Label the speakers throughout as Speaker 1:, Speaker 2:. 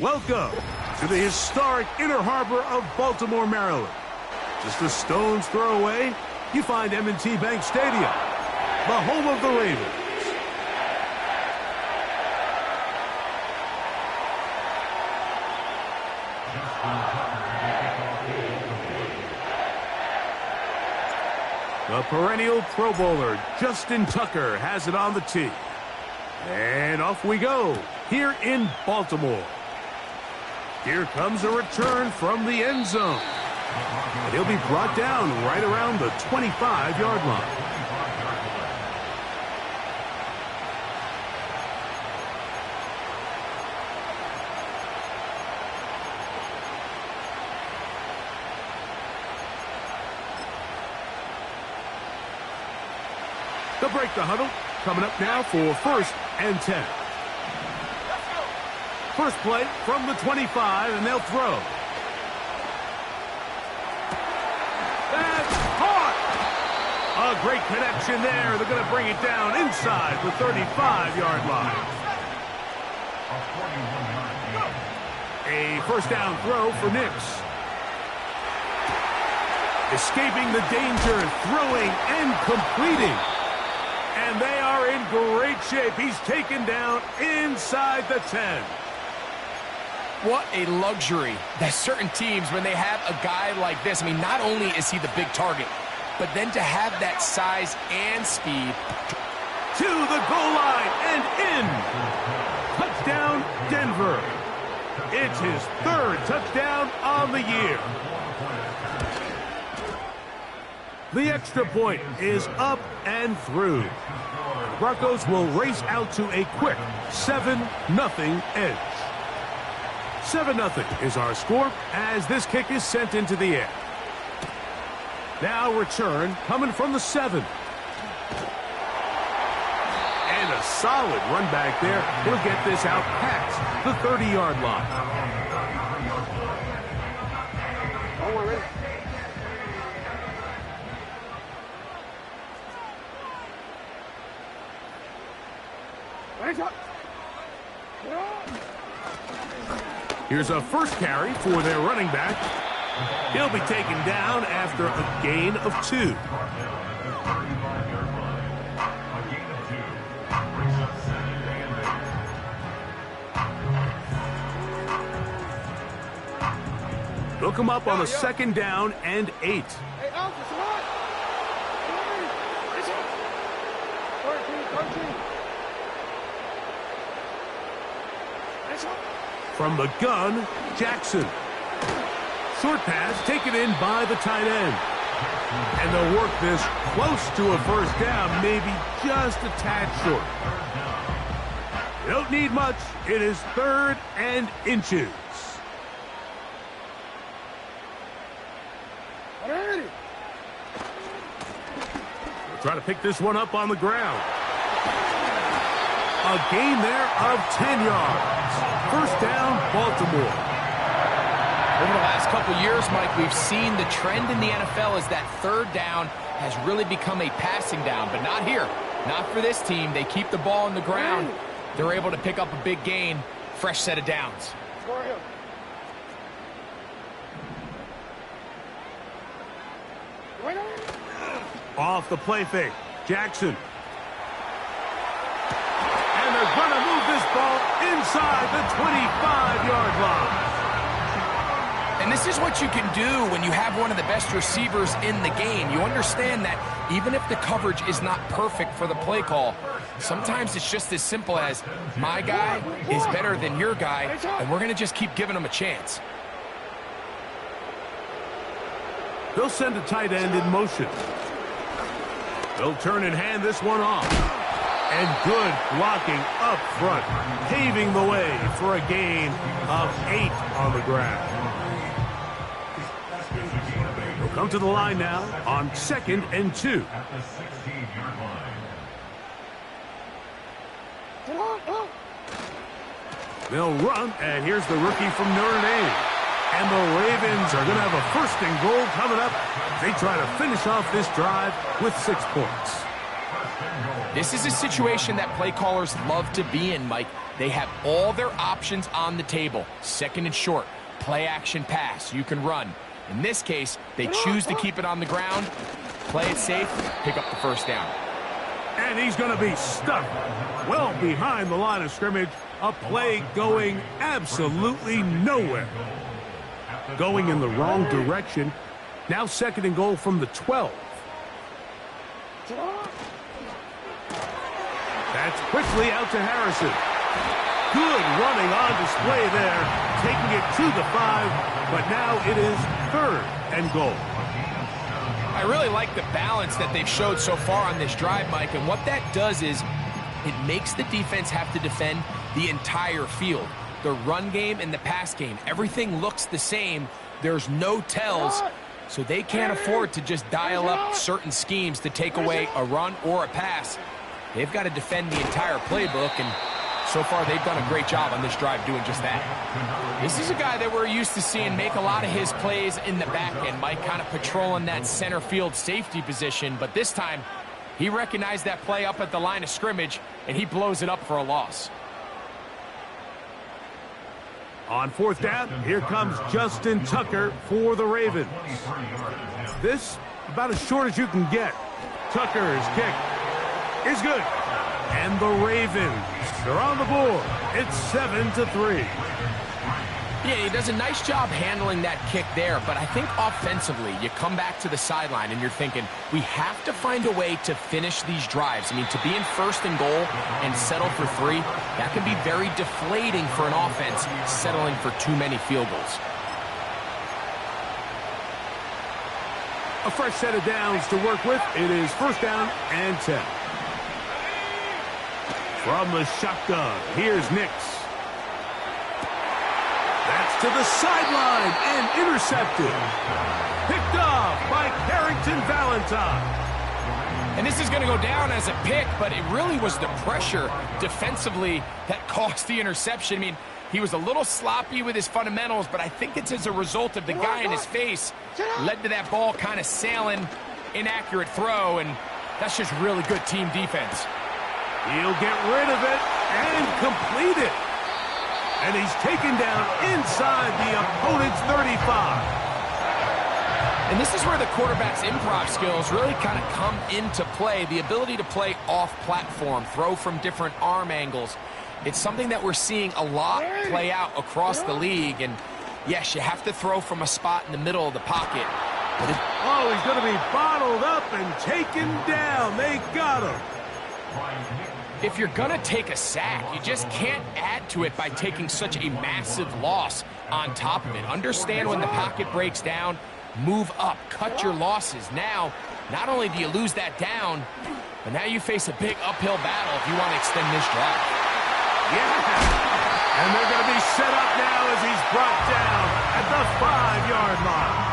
Speaker 1: Welcome to the historic Inner Harbor of Baltimore, Maryland. Just a stone's throw away, you find M&T Bank Stadium, the home of the Ravens. The perennial Pro Bowler, Justin Tucker, has it on the tee. And off we go, here in Baltimore. Here comes a return from the end zone. And he'll be brought down right around the 25-yard line. They'll break the huddle. Coming up now for 1st and 10. First play from the 25, and they'll throw. That's caught! A great connection there. They're going to bring it down inside the 35-yard line. A first down throw for Nix. Escaping the danger, throwing and completing. And they are in great shape. He's taken down inside the 10.
Speaker 2: What a luxury that certain teams, when they have a guy like this, I mean, not only is he the big target, but then to have that size and speed.
Speaker 1: To the goal line and in. Touchdown, Denver. It's his 3rd touchdown on the year. The extra point is up and through. The Broncos will race out to a quick 7-0 edge. 7-0 is our score as this kick is sent into the air. Now return coming from the 7. And a solid run back there. He'll get this out past the 30-yard line. Here's a first carry for their running back. He'll be taken down after a gain of 2. They'll come up on a 2nd down and 8. From the gun, Jackson. Short pass taken in by the tight end. And they'll work this close to a first down, maybe just a tad short. You don't need much. It is 3rd and inches. We'll try to pick this one up on the ground. A gain there of 10 yards. First down, Baltimore.
Speaker 2: Over the last couple years, Mike, we've seen the trend in the NFL is that 3rd down has really become a passing down, but not here. Not for this team. They keep the ball on the ground. They're able to pick up a big gain. Fresh set of downs.
Speaker 1: Off the play fake, Jackson. And they're going to move this ball inside the 25-yard line.
Speaker 2: And this is what you can do when you have one of the best receivers in the game. You understand that even if the coverage is not perfect for the play call, sometimes it's just as simple as my guy is better than your guy, and we're going to just keep giving him a chance.
Speaker 1: They'll send a tight end in motion. They'll turn and hand this one off. And good blocking up front, paving the way for a gain of 8 on the ground. They'll come to the line now on 2nd and 2. They'll run, and here's the rookie from Notre Dame. And the Ravens are going to have a 1st and goal coming up. They try to finish off this drive with 6 points.
Speaker 2: This is a situation that play callers love to be in, Mike. They have all their options on the table. Second and short, play action pass, you can run. In this case, they choose to keep it on the ground, play it safe, pick up the first down.
Speaker 1: And he's going to be stuck well behind the line of scrimmage. A play going absolutely nowhere. Going in the wrong direction. Now second and goal from the 12. That's quickly out to Harrison. Good running on display there. Taking it to the 5, but now it is third and goal.
Speaker 2: I really like the balance that they've showed so far on this drive, Mike, and what that does is it makes the defense have to defend the entire field. The run game and the pass game, everything looks the same. There's no tells, so they can't afford to just dial up certain schemes to take away a run or a pass. They've got to defend the entire playbook, and so far they've done a great job on this drive doing just that. This is a guy that we're used to seeing make a lot of his plays in the back end, Mike, kind of patrolling that center field safety position, but this time he recognized that play up at the line of scrimmage, and he blows it up for a loss.
Speaker 1: On fourth down, here comes Justin Tucker for the Ravens. This, about as short as you can get. Tucker's kick is good. And the Ravens are on the board. It's 7-3.
Speaker 2: Yeah, he does a nice job handling that kick there, but I think offensively, you come back to the sideline and you're thinking, we have to find a way to finish these drives. I mean, to be in first and goal and settle for 3, that can be very deflating for an offense, settling for too many field goals.
Speaker 1: A fresh set of downs to work with. It is first down and 10. From the shotgun, here's Nix. That's to the sideline and intercepted. Picked off by Carrington Valentine.
Speaker 2: And this is going to go down as a pick, but it really was the pressure defensively that caused the interception. I mean, he was a little sloppy with his fundamentals, but I think it's as a result of the guy in his face led to that ball kind of sailing, inaccurate throw, and that's just really good team defense.
Speaker 1: He'll get rid of it and complete it. And he's taken down inside the opponent's 35.
Speaker 2: And this is where the quarterback's improv skills really kind of come into play. The ability to play off-platform, throw from different arm angles. It's something that we're seeing a lot play out across the league. And yes, you have to throw from a spot in the middle of the pocket.
Speaker 1: Oh, he's going to be bottled up and taken down. They got him.
Speaker 2: If you're going to take a sack, you just can't add to it by taking such a massive loss on top of it. Understand when the pocket breaks down, move up, cut your losses. Now, not only do you lose that down, but now you face a big uphill battle if you want to extend this drive.
Speaker 1: Yeah, and they're going to be set up now as he's brought down at the 5-yard line.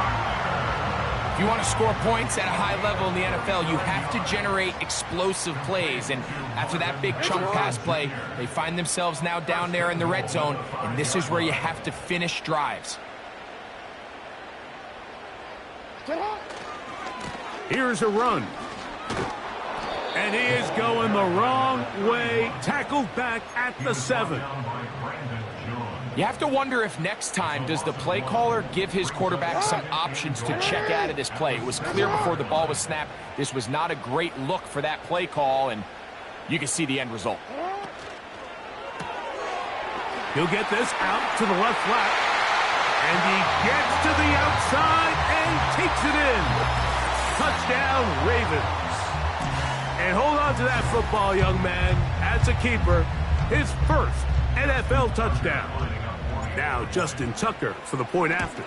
Speaker 2: If you want to score points at a high level in the NFL, you have to generate explosive plays. And after that big chunk pass play, they find themselves now down there in the red zone, and this is where you have to finish drives.
Speaker 1: Here's a run. And he is going the wrong way. Tackled back at the 7.
Speaker 2: You have to wonder if next time, does the play caller give his quarterback some options to check out of this play? It was clear before the ball was snapped, this was not a great look for that play call, and you can see the end result.
Speaker 1: He'll get this out to the left flat. And he gets to the outside and takes it in. Touchdown, Ravens. And hold on to that football, young man. As a keeper, his first NFL touchdown. Now Justin Tucker for the point after.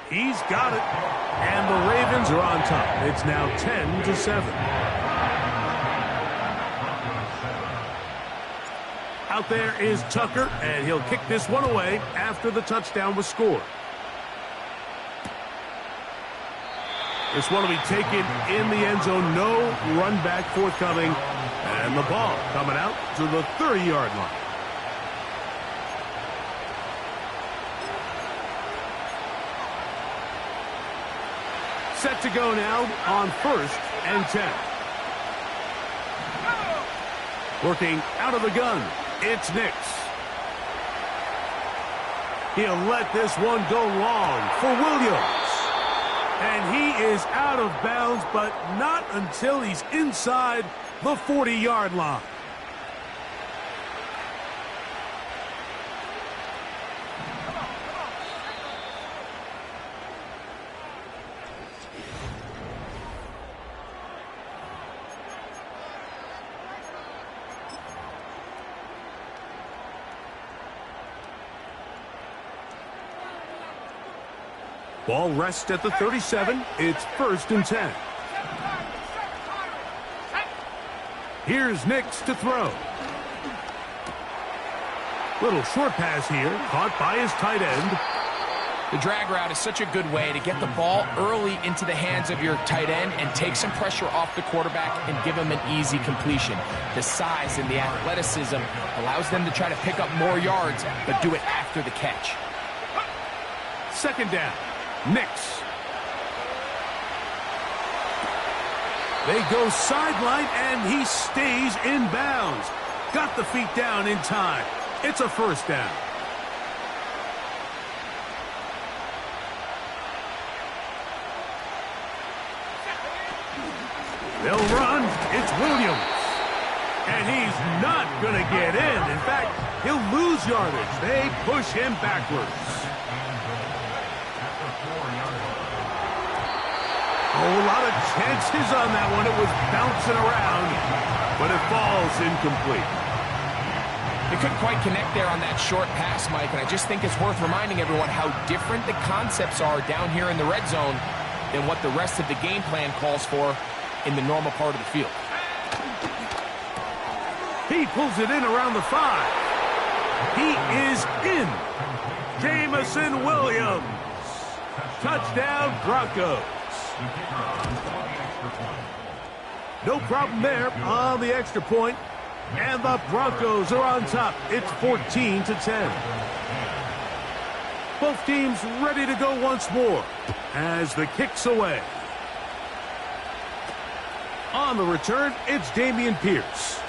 Speaker 1: He's got it. And the Ravens are on top. It's now 10-7. Out there is Tucker, and he'll kick this one away after the touchdown was scored. This one will be taken in the end zone. No run back forthcoming. And the ball coming out to the 30-yard line. Set to go now on 1st and 10. Working out of the gun, it's Nix. He'll let this one go long for Williams. And he is out of bounds, but not until he's inside the 40-yard line. Ball rests at the 37. It's 1st and 10. Here's Nix to throw. Little short pass here, caught by his tight end.
Speaker 2: The drag route is such a good way to get the ball early into the hands of your tight end and take some pressure off the quarterback and give him an easy completion. The size and the athleticism allows them to try to pick up more yards, but do it after the catch.
Speaker 1: 2nd down. Nix. They go sideline, and he stays in bounds. Got the feet down in time. It's a 1st down. They'll run. It's Williams. And he's not going to get in. In fact, he'll lose yardage. They push him backwards. Oh, a lot of chances on that one. It was bouncing around, but it falls incomplete.
Speaker 2: They couldn't quite connect there on that short pass, Mike, and I just think it's worth reminding everyone how different the concepts are down here in the red zone than what the rest of the game plan calls for in the normal part of the field.
Speaker 1: He pulls it in around the 5. He is in. Jamison Williams. Touchdown, Broncos. No problem there on the extra point, and the Broncos are on top. It's 14-10. Both teams ready to go once more as the kick's away. On the return, it's Dameon Pierce.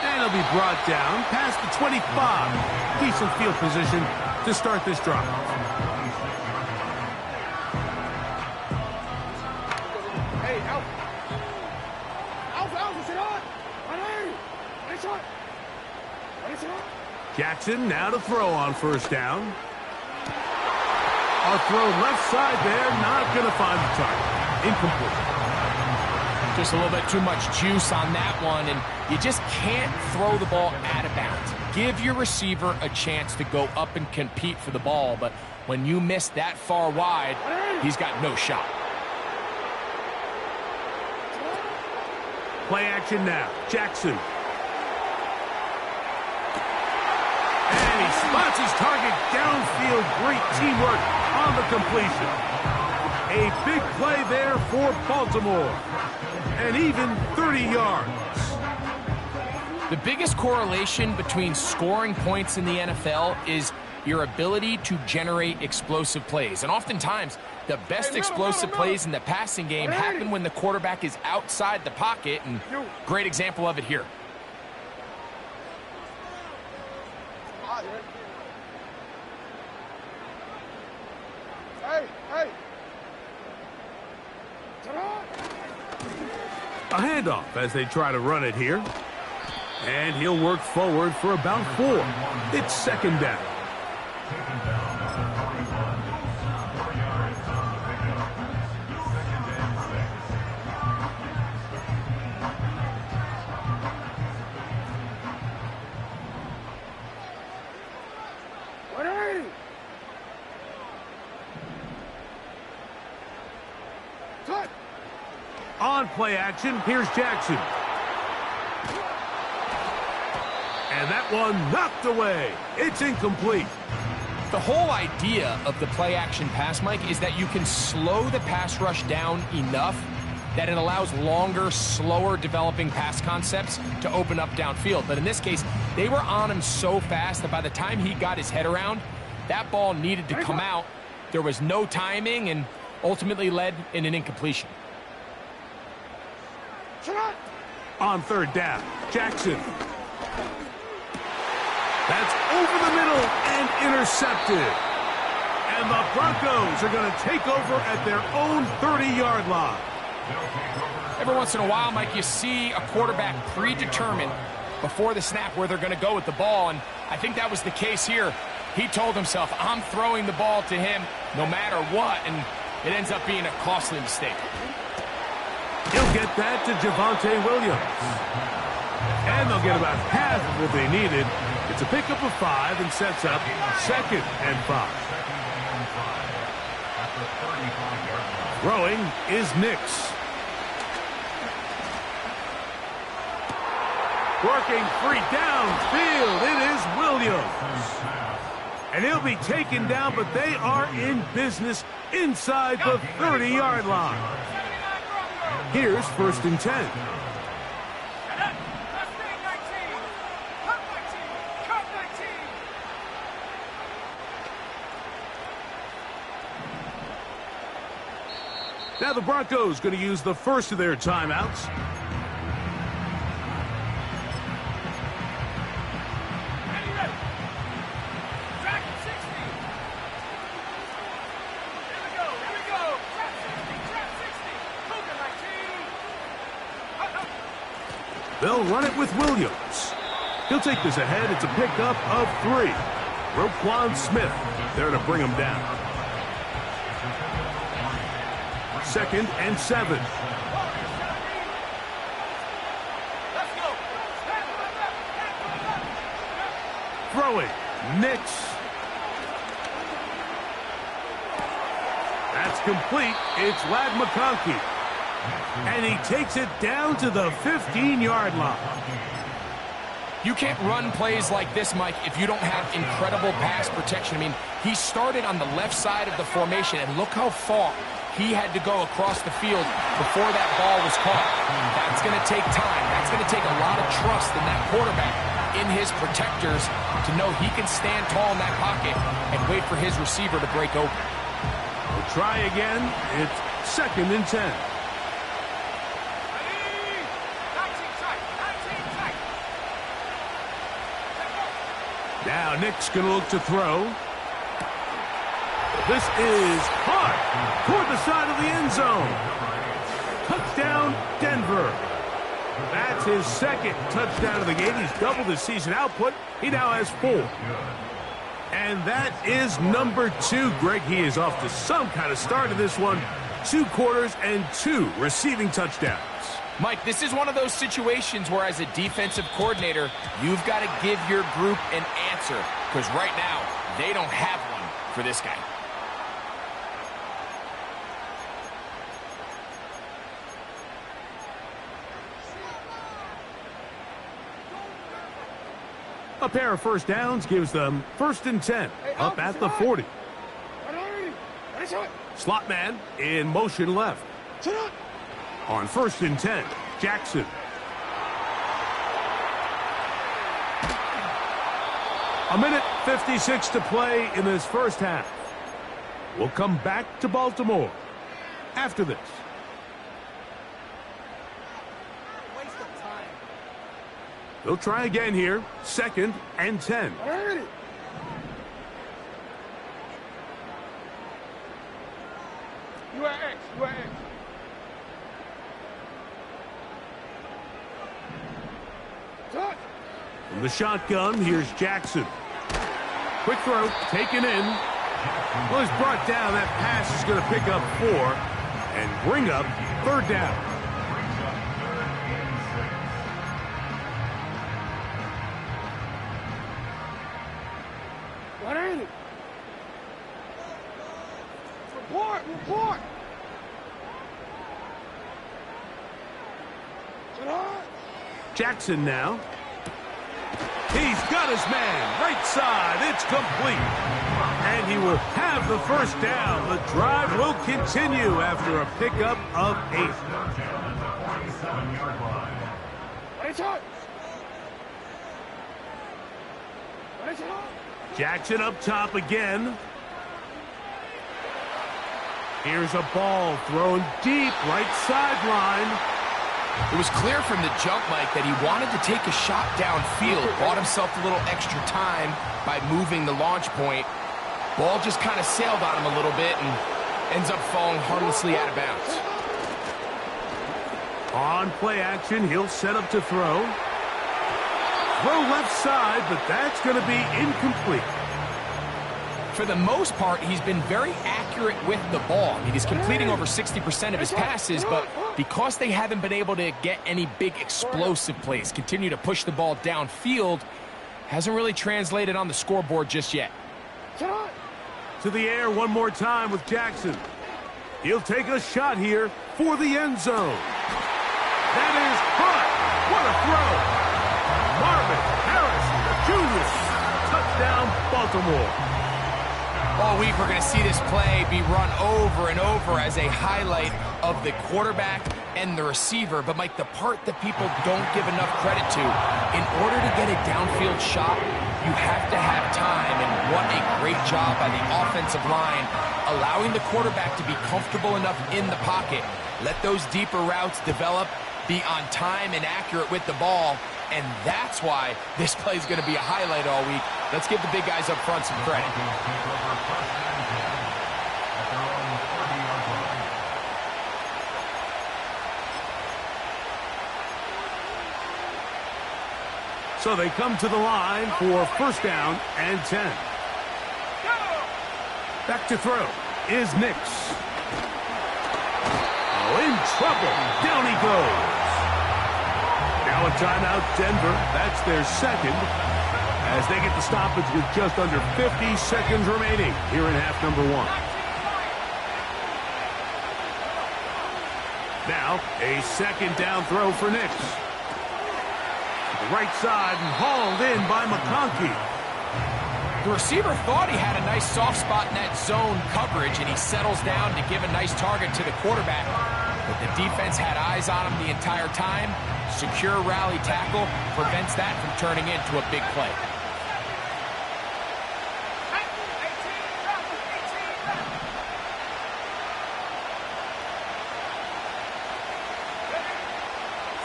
Speaker 1: And he'll be brought down past the 25. Decent field position to start this drive. Jackson now to throw on 1st down. A throw left side there, not going to find the target. Incomplete.
Speaker 2: Just a little bit too much juice on that one, and you just can't throw the ball out of bounds. Give your receiver a chance to go up and compete for the ball, but when you miss that far wide, he's got no shot.
Speaker 1: Play action now. Jackson. And he spots his target downfield. Great teamwork on the completion. A big play there for Baltimore. And even 30 yards.
Speaker 2: The biggest correlation between scoring points in the NFL is your ability to generate explosive plays. And oftentimes, the best explosive plays in the passing game happen when the quarterback is outside the pocket, and great example of it here.
Speaker 1: A handoff as they try to run it here. And he'll work forward for about 4. It's 2nd down. On play action, here's Jackson. And that one knocked away. It's incomplete.
Speaker 2: The whole idea of the play-action pass, Mike, is that you can slow the pass rush down enough that it allows longer, slower developing pass concepts to open up downfield. But in this case, they were on him so fast that by the time he got his head around, that ball needed to come out. There was no timing and ultimately led in an incompletion.
Speaker 1: On 3rd down. Jackson. That's over the middle and intercepted. And the Broncos are going to take over at their own 30-yard line.
Speaker 2: Every once in a while, Mike, you see a quarterback predetermined before the snap where they're going to go with the ball, and I think that was the case here. He told himself, I'm throwing the ball to him no matter what, and it ends up being a costly mistake.
Speaker 1: He'll get that to Javonte Williams. And they'll get about half of what they needed. It's a pickup of 5 and sets up 2nd and 5. Throwing is Nix. Working free downfield. It is Williams. And he'll be taken down, but they are in business inside the 30-yard line. Here's 1st and 10. Now the Broncos going to use the first of their timeouts. They'll run it with Williams. He'll take this ahead. It's a pickup of 3. Roquan Smith there to bring him down. 2nd and 7. Throwing. Nix. That's complete. It's Ladd McConkey. And he takes it down to the 15-yard line.
Speaker 2: You can't run plays like this, Mike, if you don't have incredible pass protection. I mean, he started on the left side of the formation, and look how far he had to go across the field before that ball was caught. That's going to take time. That's going to take a lot of trust in that quarterback, in his protectors, to know he can stand tall in that pocket and wait for his receiver to break open.
Speaker 1: We'll try again. It's 2nd and 10. Now Nick's going to look to throw. This is hard toward the side of the end zone. Touchdown, Denver. That's his 2nd touchdown of the game. He's doubled his season output. He now has 4. And that is number 2. Greg, he is off to some kind of start in this one. 2 quarters and 2 receiving touchdowns.
Speaker 2: Mike, this is one of those situations where as a defensive coordinator, you've got to give your group an answer, because right now, they don't have one for this guy.
Speaker 1: A pair of first downs gives them 1st and 10, up at the 40. Slot man in motion left. On 1st and 10, Jackson. A minute 56 to play in this first half. We'll come back to Baltimore after this. They'll try again here. 2nd and 10.
Speaker 3: You are X.
Speaker 1: From the shotgun, here's Jackson. Quick throw, taken in. Well, he's brought down. That pass is going to pick up 4 and bring up 3rd down.
Speaker 3: What ain't it? Report!
Speaker 1: Jackson now. He's got his man. Right side. It's complete. And he will have the first down. The drive will continue after a pickup of 8. Jackson up top again. Here's a ball thrown deep right sideline.
Speaker 2: It was clear from the jump, Mike, that he wanted to take a shot downfield, bought himself a little extra time by moving the launch point. Ball just kind of sailed on him a little bit and ends up falling harmlessly out of bounds.
Speaker 1: On play action, he'll set up to throw. Throw left side, but that's going to be incomplete.
Speaker 2: For the most part, he's been very accurate with the ball. I mean, he's completing over 60% of his passes, but because they haven't been able to get any big explosive plays, continue to push the ball downfield, hasn't really translated on the scoreboard just yet.
Speaker 1: To the air one more time with Jackson. He'll take a shot here for the end zone. That is caught. What a throw. Marvin Harrison Jr. Touchdown, Baltimore.
Speaker 2: All week, we're going to see this play be run over and over as a highlight of the quarterback and the receiver. But, Mike, the part that people don't give enough credit to, in order to get a downfield shot, you have to have time. And what a great job by the offensive line, allowing the quarterback to be comfortable enough in the pocket. Let those deeper routes develop, be on time and accurate with the ball. And that's why this play is going to be a highlight all week. Let's give the big guys up front some credit.
Speaker 1: So they come to the line for first down and 10. Back to throw is Nix. Oh, in trouble. Down he goes. Now a timeout, Denver. That's their second, as they get the stoppage with just under 50 seconds remaining here in half number one. Now a second down throw for Nix. The right side and hauled in by McConkey.
Speaker 2: The receiver thought he had a nice soft spot in that zone coverage, and he settles down to give a nice target to the quarterback. But the defense had eyes on him the entire time. Secure rally tackle prevents that from turning into a big play.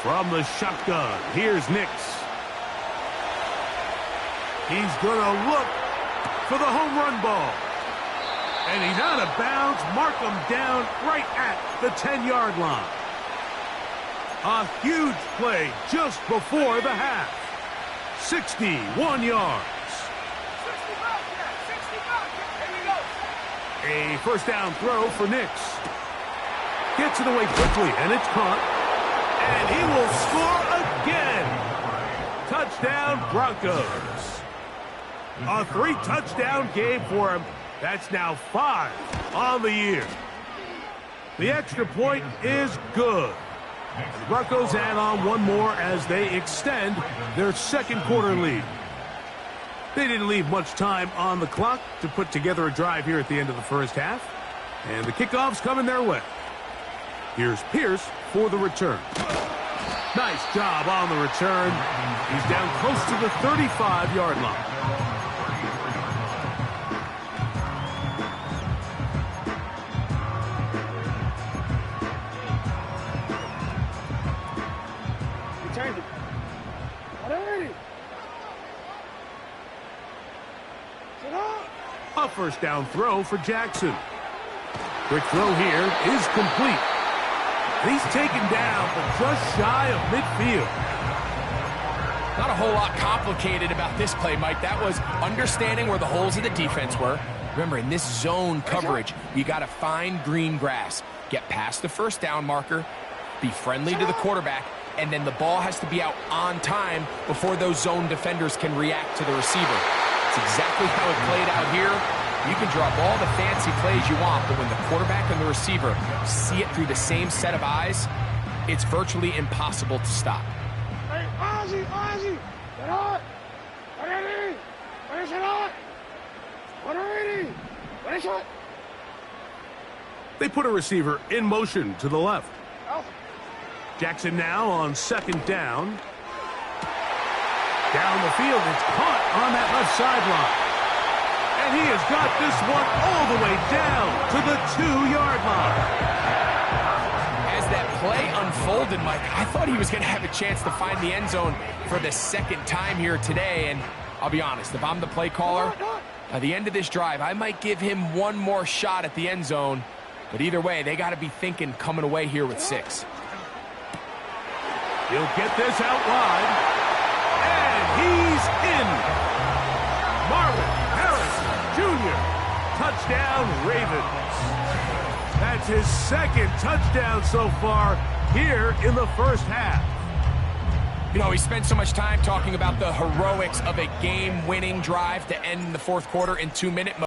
Speaker 1: From the shotgun, here's Nix. He's going to look for the home run ball. And he's out of bounds. Mark him down right at the 10-yard line. A huge play just before the half. 61 yards. A first down throw for Nix. Gets it away quickly, and it's caught. And he will score again. Touchdown, Broncos. A 3-touchdown game for him. That's now 5 on the year. The extra point is good. The Broncos add on one more as they extend their second quarter lead. They didn't leave much time on the clock to put together a drive here at the end of the first half. And the kickoff's coming their way. Here's Pierce for the return. Nice job on the return. He's down close to the 35-yard line. A first down throw for Jackson. Quick throw here is complete. He's taken down, but just shy of midfield.
Speaker 2: Not a whole lot complicated about this play, Mike. That was understanding where the holes of the defense were. Remember, in this zone coverage, you got to find green grass. Get past the first down marker, be friendly to the quarterback, and then the ball has to be out on time before those zone defenders can react to the receiver. It's exactly how it played out here. You can drop all the fancy plays you want, but when the quarterback and the receiver see it through the same set of eyes, it's virtually impossible to stop.
Speaker 3: Hey, Ozzy, get out! Ready? Where's it on? Ready? Where's it?
Speaker 1: They put a receiver in motion to the left. Jackson now on second down. Down the field, it's caught on that left sideline. And he has got this one all the way down to the 2-yard line.
Speaker 2: As that play unfolds, building, Mike. I thought he was going to have a chance to find the end zone for the second time here today, and I'll be honest, if I'm the play caller, by the end of this drive, I might give him one more shot at the end zone, but either way, they got to be thinking coming away here with 6.
Speaker 1: He'll get this out wide, and he's in. Marvin Harrison Jr., touchdown Ravens. That's his second touchdown so far here in the first half.
Speaker 2: You know, he spent so much time talking about the heroics of a game-winning drive to end the fourth quarter in 2-minute